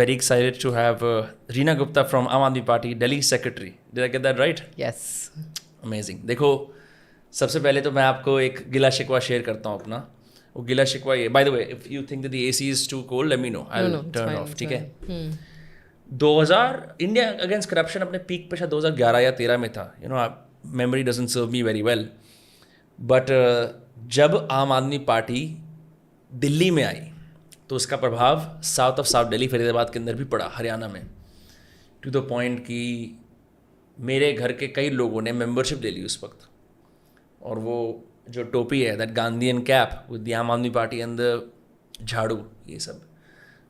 Very excited to have Reena Gupta from Aam Aadmi Party, Delhi Secretary. Did I get that right? Yes. Amazing. देखो, सबसे पहले तो मैं आपको एक गिला शिकवा शेयर करता हूँ अपना. वो गिला शिकवा ये. By the way, if you think that the AC is too cold, let me know. I'll No, it's turn fine, off. it's ठीक है? fine. 2000 इंडिया अगेंस्ट करप्शन अपने पीक पे शायद 2011 या 13 में था. Memory doesn't serve me very well. But जब आम आदमी पार्टी दिल्ली में आई तो उसका प्रभाव south of south Delhi Faridabad के अंदर भी पड़ा, हरियाणा में, टू द पॉइंट कि मेरे घर के कई लोगों ने मेंबरशिप ले ली उस वक्त. और वो जो टोपी है, that Gandhian cap with the आम आदमी पार्टी एंड द झाड़ू, ये सब.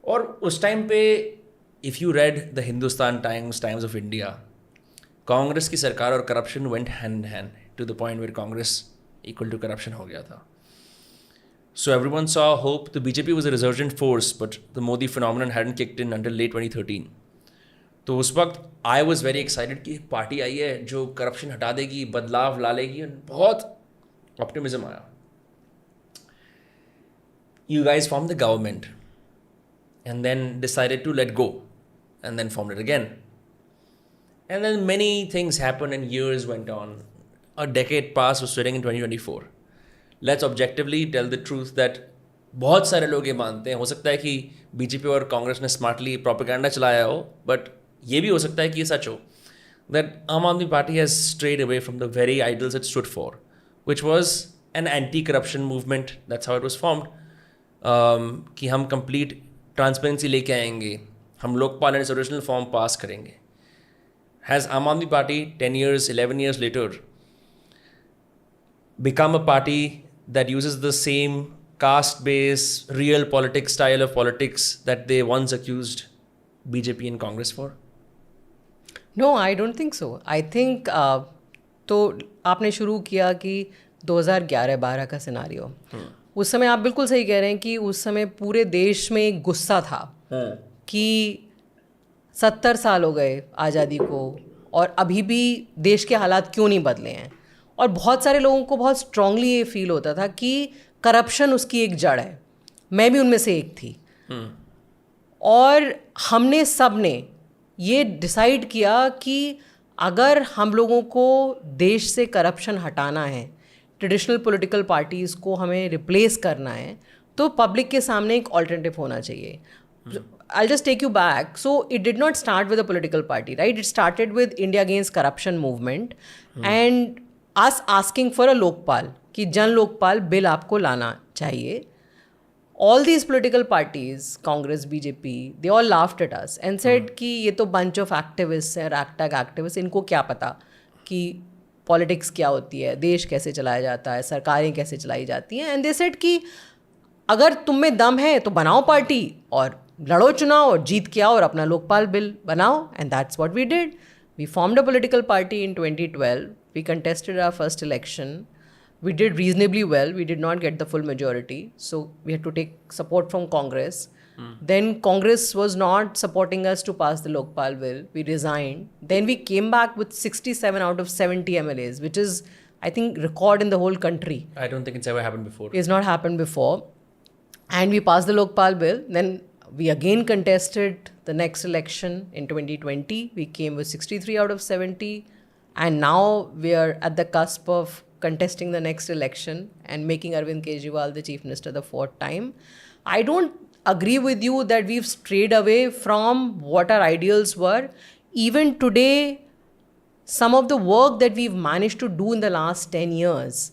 और उस टाइम पे if you read the Hindustan Times of India, Congress की सरकार और corruption went hand in hand to the point where Congress equal to corruption हो गया था. So everyone saw hope. The BJP was a resurgent force, but the Modi phenomenon hadn't kicked in until late 2013. तो उस वक्त I was very excited कि एक party आई है जो करप्शन हटा देगी, बदलाव ला लेगी, बहुत ऑप्टिमिज्म आया. You guys formed the government and then decided to let go and then formed it again. And then many things happened and years went on. A decade passed, was sitting in 2024. Let's objectively tell the truth that बहुत सारे लोग ये मानते हैं, हो सकता है कि बीजेपी और कांग्रेस ने स्मार्टली प्रोपेगेंडा चलाया हो, बट ये भी हो सकता है कि ये सच हो, that आम आदमी party has strayed away from the very ideals it stood for, which was an anti-corruption movement. That's how it was formed. कि हम complete transparency लेके आएंगे, हम लोकपाल एंड ओरिजिनल फॉर्म पास करेंगे. Has आम आदमी party 10 years, 11 years later become a party that uses the same caste-based, real politics style of politics that they once accused BJP and Congress for? No, I don't think so. I think तो आपने शुरू किया कि 2011-12 का scenario. उस समय आप बिल्कुल सही कह रहे हैं कि उस समय पूरे देश में एक गुस्सा था कि 70 साल हो गए आज़ादी को और अभी भी देश के हालात क्यों नहीं बदले हैं. और बहुत सारे लोगों को बहुत स्ट्रांगली ये फील होता था कि करप्शन उसकी एक जड़ है. मैं भी उनमें से एक थी. और हमने सब ने ये डिसाइड किया कि अगर हम लोगों को देश से करप्शन हटाना है, ट्रेडिशनल पॉलिटिकल पार्टीज़ को हमें रिप्लेस करना है, तो पब्लिक के सामने एक ऑल्टरनेटिव होना चाहिए. I'll just take you back. So it did not start with a political party, right? It started with India Against Corruption movement and us asking for a Lokpal, कि जन लोकपाल बिल आपको लाना चाहिए. All these political parties, Congress, BJP, they all laughed at us and said कि ये तो bunch of activists है, ragtag activists, इनको क्या पता कि पॉलिटिक्स क्या होती है, देश कैसे चलाया जाता है, सरकारें कैसे चलाई जाती हैं. एंड दे सेड कि अगर तुम में दम है तो बनाओ पार्टी और लड़ो चुनाव और जीत के आओ और अपना लोकपाल बिल बनाओ. And that's what we did. We formed a political party in 2012. We contested our first election. We did reasonably well. We did not get the full majority. So we had to take support from Congress. Then Congress was not supporting us to pass the Lokpal bill. We resigned. Then we came back with 67 out of 70 MLAs, which is, I think, record in the whole country. I don't think it's ever happened before. It's not happened before. And we passed the Lokpal bill. Then we again contested the next election in 2020. We came with 63 out of 70. And now we are at the cusp of contesting the next election and making Arvind Kejriwal the chief minister the 4th time. I don't agree with you that we've strayed away from what our ideals were. Even today, some of the work that we've managed to do in the last 10 years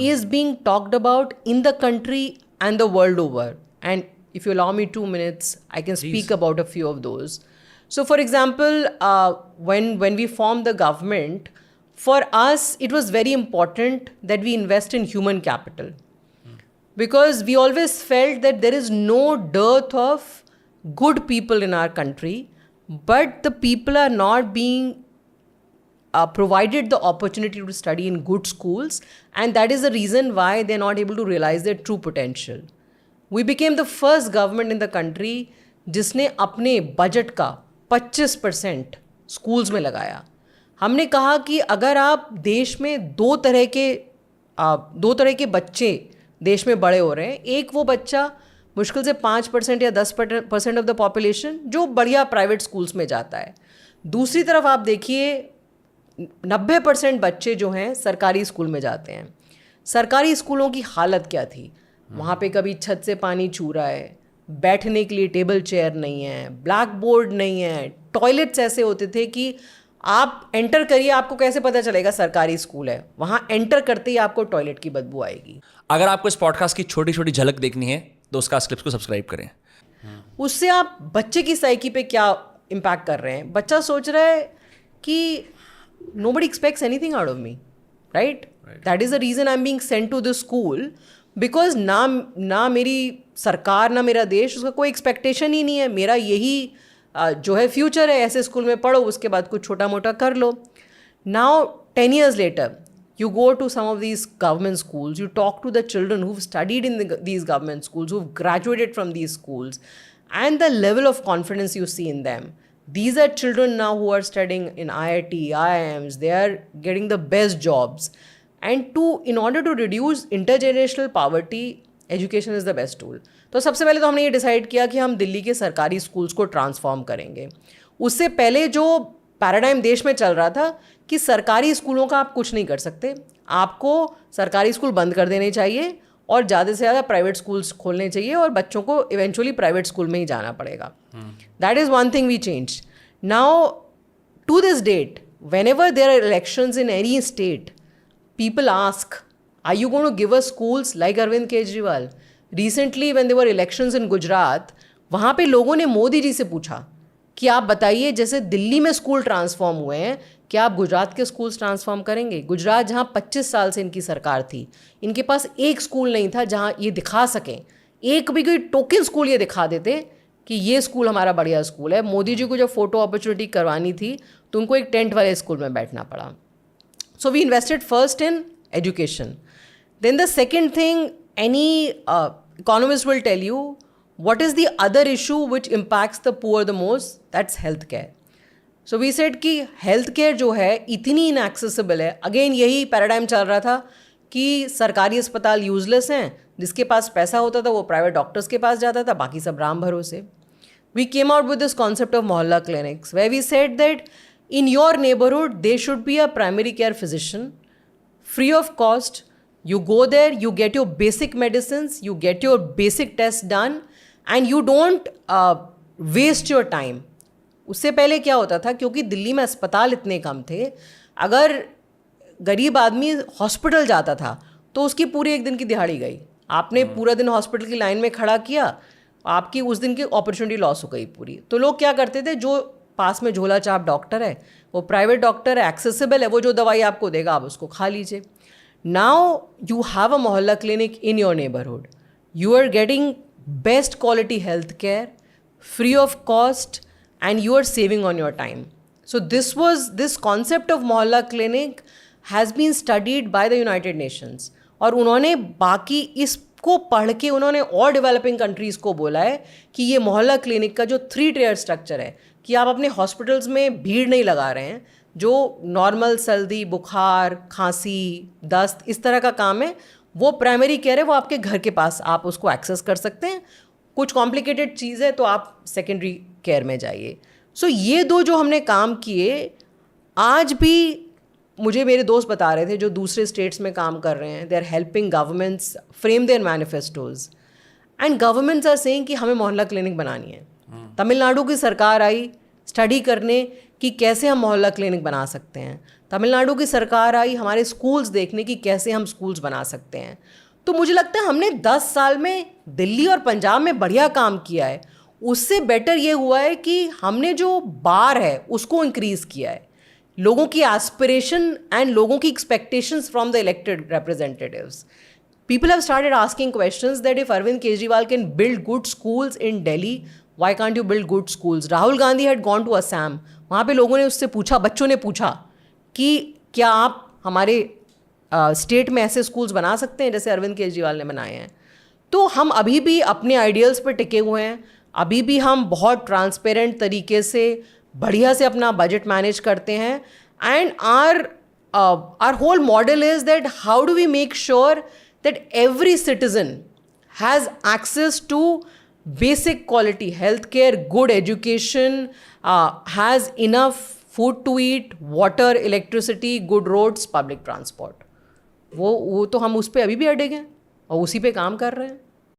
is being talked about in the country and the world over. And if you allow me 2 minutes, I can speak about a few of those. So, for example, when we formed the government, for us, it was very important that we invest in human capital. Because we always felt that there is no dearth of good people in our country, but the people are not being provided the opportunity to study in good schools, and that is the reason why they're not able to realize their true potential. We became the first government in the country जिसने अपने budget का 25% schools में लगाया. हमने कहा कि अगर आप देश में दो तरह के बच्चे देश में बड़े हो रहे हैं. एक वो बच्चा मुश्किल से 5% या 10% ऑफ द पॉपुलेशन जो बढ़िया प्राइवेट स्कूल्स में जाता है। दूसरी तरफ आप देखिए 90% बच्चे जो हैं सरकारी स्कूल में जाते हैं। सरकारी स्कूलों की हालत क्या थी? वहाँ पे कभी छत से पानी छू रहा है, बैठने के लिए टेबल चेयर नहीं है, ब्लैक बोर्ड नहीं है, टॉयलेट्स ऐसे होते थे कि आप एंटर करिए, आपको कैसे पता चलेगा सरकारी स्कूल है? वहाँ एंटर करते ही आपको टॉयलेट की बदबू आएगी। अगर आपको इस पॉडकास्ट की छोटी छोटी झलक देखनी है तो उसका क्लिप्स को सब्सक्राइब करें। उससे आप बच्चे की साइकी पे क्या इम्पैक्ट कर रहे हैं? बच्चा सोच रहा है कि nobody expects anything out of me, right? That is the reason I'm being sent to this school, because ना मेरी सरकार ना मेरा देश, उसका कोई एक्सपेक्टेशन ही नहीं है। मेरा यही जो है फ्यूचर है, ऐसे स्कूल में पढ़ो, उसके बाद कुछ छोटा मोटा कर लो। Now 10 years later, you go to some of these government schools, you talk to the children who've studied in these government schools, who've graduated from these schools, and the level of confidence you see in them. These are children now who are studying in IIT, IIMs, they are getting the best jobs. And in order to reduce intergenerational poverty, education is the best tool. तो सबसे पहले तो हमने ये decide किया कि हम दिल्ली के सरकारी स्कूल्स को ट्रांसफॉर्म करेंगे। उससे पहले जो पैराडाइम देश में चल रहा था कि सरकारी स्कूलों का आप कुछ नहीं कर सकते, आपको सरकारी स्कूल बंद कर देने चाहिए और ज़्यादा से ज़्यादा प्राइवेट स्कूल्स खोलने चाहिए और बच्चों को इवेंचुअली प्राइवेट स्कूल में ही जाना पड़ेगा। That is one thing we change. Now to this date, whenever there are elections in any state, people ask, are you going to give us schools like Arvind Kejriwal? Recently when there were elections in Gujarat, वहाँ पे लोगों ने मोदी जी से पूछा कि आप बताइए, जैसे दिल्ली में स्कूल ट्रांसफॉर्म हुए हैं, क्या आप गुजरात के स्कूल्स ट्रांसफॉर्म करेंगे? गुजरात जहाँ 25 साल से इनकी सरकार थी, इनके पास एक स्कूल नहीं था जहाँ ये दिखा सकें, एक भी कोई टोकन स्कूल ये दिखा देते कि ये स्कूल हमारा बढ़िया स्कूल है। मोदी जी को जब फोटो अपॉर्चुनिटी करवानी थी तो उनको एक टेंट वाले स्कूल में बैठना पड़ा। So we invested first in education. Then the second thing, any economist will tell you what is the other issue which impacts the poor the most? That's healthcare. So we said कि healthcare जो है इतनी inaccessible है। Again यही paradigm चल रहा था कि सरकारी अस्पताल यूजलेस हैं, जिसके पास पैसा होता था वो प्राइवेट डॉक्टर्स के पास जाता था, बाकी सब राम भरोसे। We came out with this concept of mohalla clinics where we said that in your neighborhood there should be a primary care physician free of cost. You go there, you get your basic medicines, you get your basic tests done, and you don't waste your time. उससे पहले क्या होता था, क्योंकि दिल्ली में अस्पताल इतने कम थे, अगर गरीब आदमी हॉस्पिटल जाता था तो उसकी पूरी एक दिन की दिहाड़ी गई। आपने पूरा दिन हॉस्पिटल की लाइन में खड़ा किया, आपकी उस दिन की अपॉर्चुनिटी लॉस हो गई पूरी। तो लोग क्या करते थे, जो पास में झोला छाप डॉक्टर है, वो प्राइवेट डॉक्टर है, एक्सेसिबल है, वो जो दवाई आपको देगा आप उसको खा लीजिए। Now you have a Mohalla clinic in your neighbourhood, you are getting best quality health care, free of cost, and you are saving on your time. So this concept of mohalla clinic has been studied by the United Nations. और उन्होंने बाकी इसको पढ़ के उन्होंने और developing countries को बोला है कि ये मोहल्ला क्लिनिक का जो 3 tier स्ट्रक्चर है, कि आप अपने हॉस्पिटल्स में भीड़ नहीं लगा रहे हैं, जो नॉर्मल सर्दी, बुखार, खांसी, दस्त, इस तरह का काम है, वो प्राइमरी केयर है, वो आपके घर के पास आप उसको एक्सेस कर सकते हैं। कुछ कॉम्प्लिकेटेड चीज़ है तो आप सेकेंडरी केयर में जाइए। सो ये दो जो हमने काम किए, आज भी मुझे मेरे दोस्त बता रहे थे जो दूसरे स्टेट्स में काम कर रहे हैं, they are helping governments frame their manifestos, and governments are saying कि हमें मोहल्ला क्लिनिक बनानी है। तमिलनाडु की सरकार आई स्टडी करने कि कैसे हम मोहल्ला क्लिनिक बना सकते हैं, तमिलनाडु की सरकार आई हमारे स्कूल्स देखने की कैसे हम स्कूल्स बना सकते हैं। तो मुझे लगता है हमने 10 साल में दिल्ली और पंजाब में बढ़िया काम किया है। उससे बेटर ये हुआ है कि हमने जो बार है उसको इंक्रीज़ किया है, लोगों की एस्पिरेशन एंड लोगों की expectations from the elected representatives. People have started asking questions that if Arvind Kejriwal can build good schools in Delhi, why can't you build good schools? Rahul Gandhi had gone to Assam. वहाँ पे लोगों ने उससे पूछा, बच्चों ने पूछा कि क्या आप हमारे स्टेट में ऐसे स्कूल्स बना सकते हैं जैसे अरविंद केजरीवाल ने बनाए हैं। तो हम अभी भी अपने आइडियल्स पर टिके हुए हैं, अभी भी हम बहुत ट्रांसपेरेंट तरीके से बढ़िया से अपना बजट मैनेज करते हैं। And our whole model is that how do we make sure that every citizen has access to basic quality healthcare, good education, has enough food to eat, water, electricity, good roads, public transport. वो तो हम उस पर अभी भी अड़े हैं और उसी पे काम कर रहे हैं.